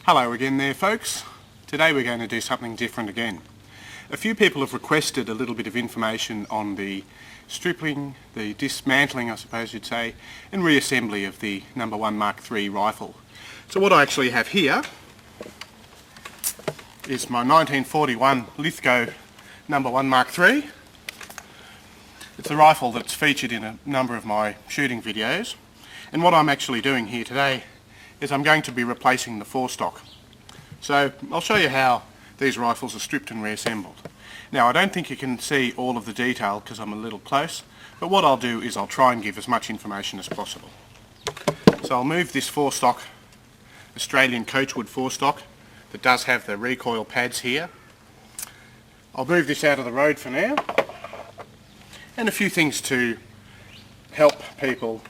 Hello again there folks. Today we're going to do something different again. A few people have requested a little bit of information on the stripping, the dismantling I suppose you'd say, and reassembly of the No1 MkIII rifle. So what I actually have here is my 1941 Lithgow No1 MkIII. It's a rifle that's featured in a number of my shooting videos, and what I'm actually doing here today is I'm going to be replacing the forestock. So I'll show you how these rifles are stripped and reassembled. Now I don't think you can see all of the detail because I'm a little close, but what I'll do is I'll try and give as much information as possible. So I'll move this forestock, Australian coachwood forestock, that does have the recoil pads here. I'll move this out of the road for now, and a few things to help people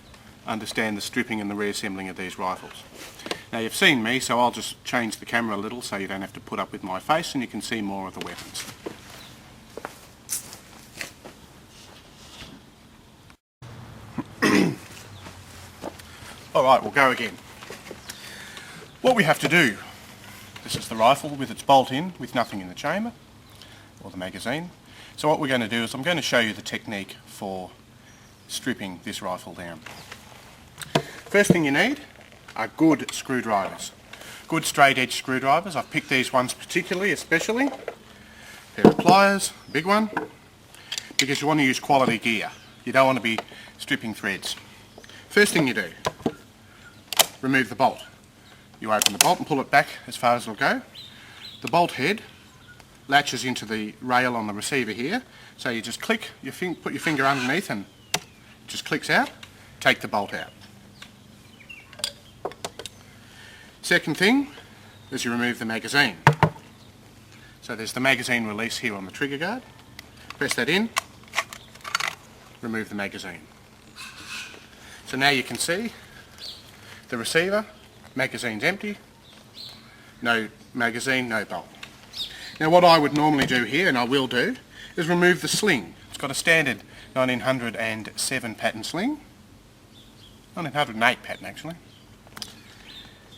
understand the stripping and the reassembling of these rifles. Now you've seen me, so I'll just change the camera a little so you don't have to put up with my face and you can see more of the weapons. Alright, we'll go again. What we have to do, this is the rifle with its bolt in, with nothing in the chamber, or the magazine. So what we're going to do is I'm going to show you the technique for stripping this rifle down. First thing you need are good screwdrivers. Good straight edge screwdrivers. I've picked these ones particularly, especially. Pair of pliers, big one, because you want to use quality gear. You don't want to be stripping threads. First thing you do, remove the bolt. You open the bolt and pull it back as far as it'll go. The bolt head latches into the rail on the receiver here, so you just click, put your finger underneath and it just clicks out. Take the bolt out. Second thing is you remove the magazine. So there's the magazine release here on the trigger guard. Press that in, remove the magazine. So now you can see the receiver, magazine's empty, no magazine, no bolt. Now what I would normally do here, and I will do, is remove the sling. It's got a standard 1907 pattern sling, 1908 pattern actually.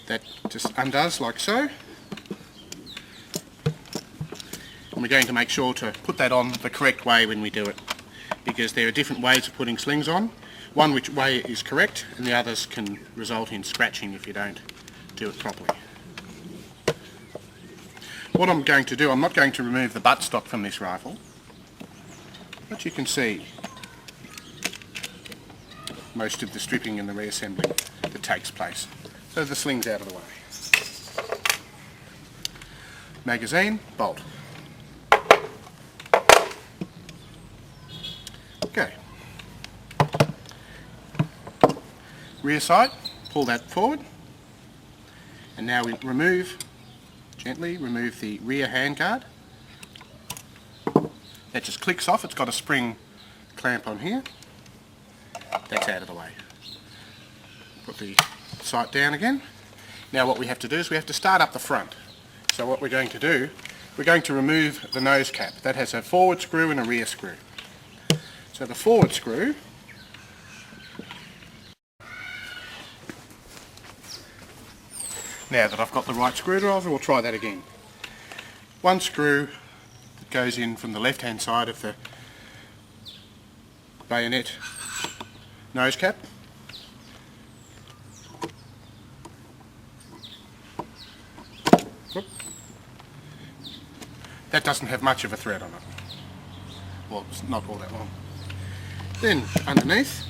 That just undoes like so. And we're going to make sure to put that on the correct way when we do it, because there are different ways of putting slings on. One which way is correct and the others can result in scratching if you don't do it properly. What I'm going to do, I'm not going to remove the buttstock from this rifle, but you can see most of the stripping and the reassembling that takes place. So the sling's out of the way. Magazine, bolt. Okay. Rear sight, pull that forward. And now we gently remove the rear handguard. That just clicks off, it's got a spring clamp on here. That's out of the way. Put the sight down again. Now what we have to do is we have to start up the front. So what we're going to do, we're going to remove the nose cap. That has a forward screw and a rear screw. So the forward screw, now that I've got the right screwdriver, we'll try that again. One screw that goes in from the left hand side of the bayonet nose cap. That doesn't have much of a thread on it. Well, it's not all that long. Then underneath,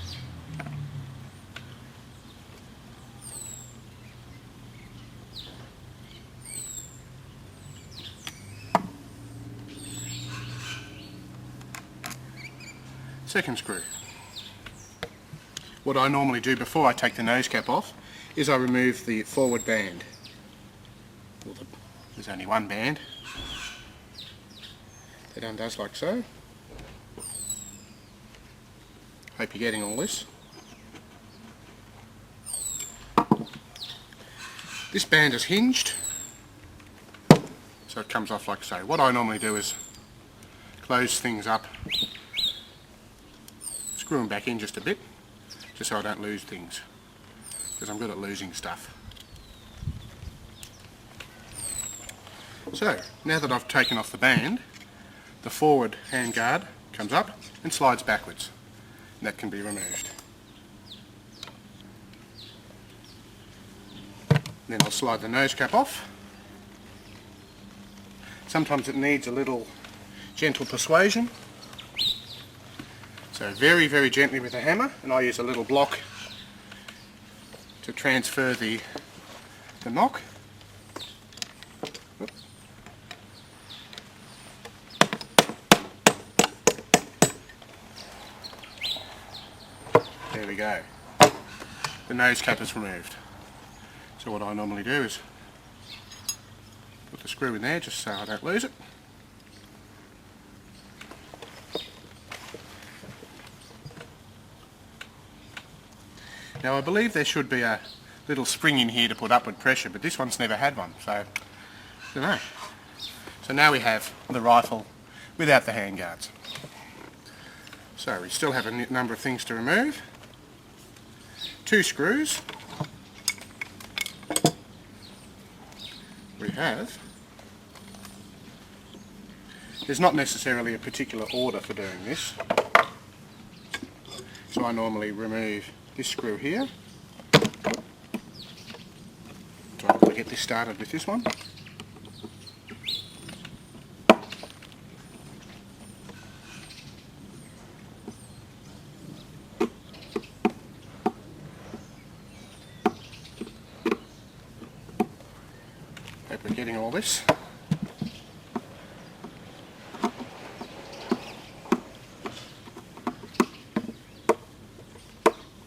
second screw. What I normally do before I take the nose cap off is I remove the forward band. Well, there's only one band. It undoes like so. Hope you're getting all this. This band is hinged, so it comes off like so. What I normally do is close things up, screw them back in just a bit, just so I don't lose things, because I'm good at losing stuff. So, now that I've taken off the band, the forward handguard comes up and slides backwards. And that can be removed. Then I'll slide the nose cap off. Sometimes it needs a little gentle persuasion. So very, very gently with a hammer, and I use a little block to transfer the knock. Oops. There we go. The nose cap is removed. So what I normally do is put the screw in there just so I don't lose it. Now I believe there should be a little spring in here to put upward pressure, but this one's never had one, so I don't know. So now we have the rifle without the handguards. So we still have a number of things to remove. 2 screws. We have. There's not necessarily a particular order for doing this. So I normally remove this screw here. So I'm going to get this started with this one. Hope we're getting all this.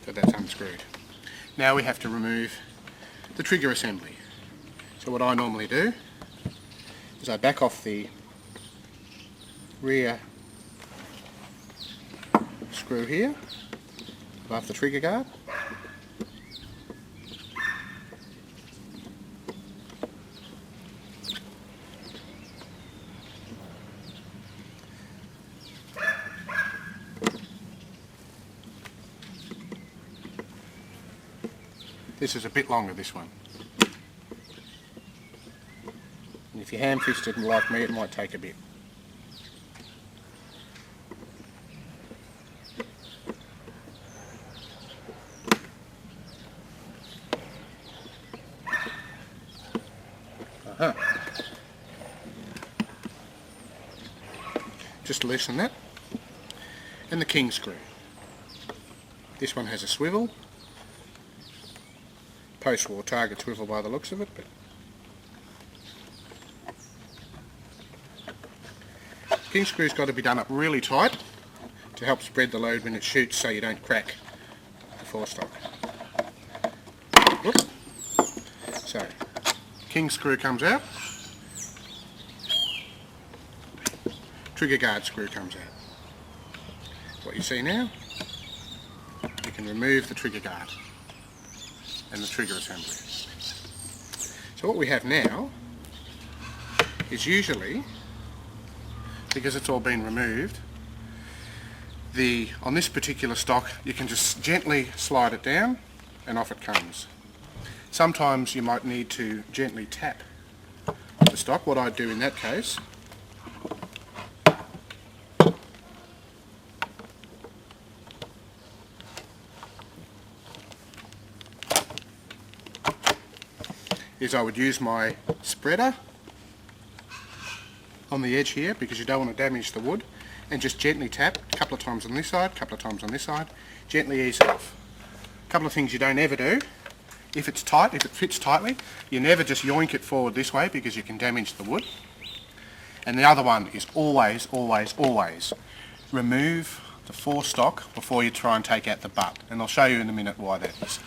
So that's unscrewed. Now we have to remove the trigger assembly. So what I normally do is I back off the rear screw here above the trigger guard. This is a bit longer, this one. And if you're ham-fisted like me, it might take a bit. Just loosen that. And the king screw. This one has a swivel. Post-war target swivel by the looks of it, but king screw's got to be done up really tight to help spread the load when it shoots, so you don't crack the forestock. Whoop. So, king screw comes out, trigger guard screw comes out. What you see now, you can remove the trigger guard and the trigger assembly. So what we have now is usually, because it's all been removed, on this particular stock you can just gently slide it down and off it comes. Sometimes you might need to gently tap the stock. What I do in that case is I would use my spreader on the edge here, because you don't want to damage the wood, and just gently tap a couple of times on this side, a couple of times on this side, gently ease it off. A couple of things you don't ever do: if it's tight, if it fits tightly, you never just yoink it forward this way because you can damage the wood. And the other one is always, always, always remove the forestock before you try and take out the butt, and I'll show you in a minute why that is.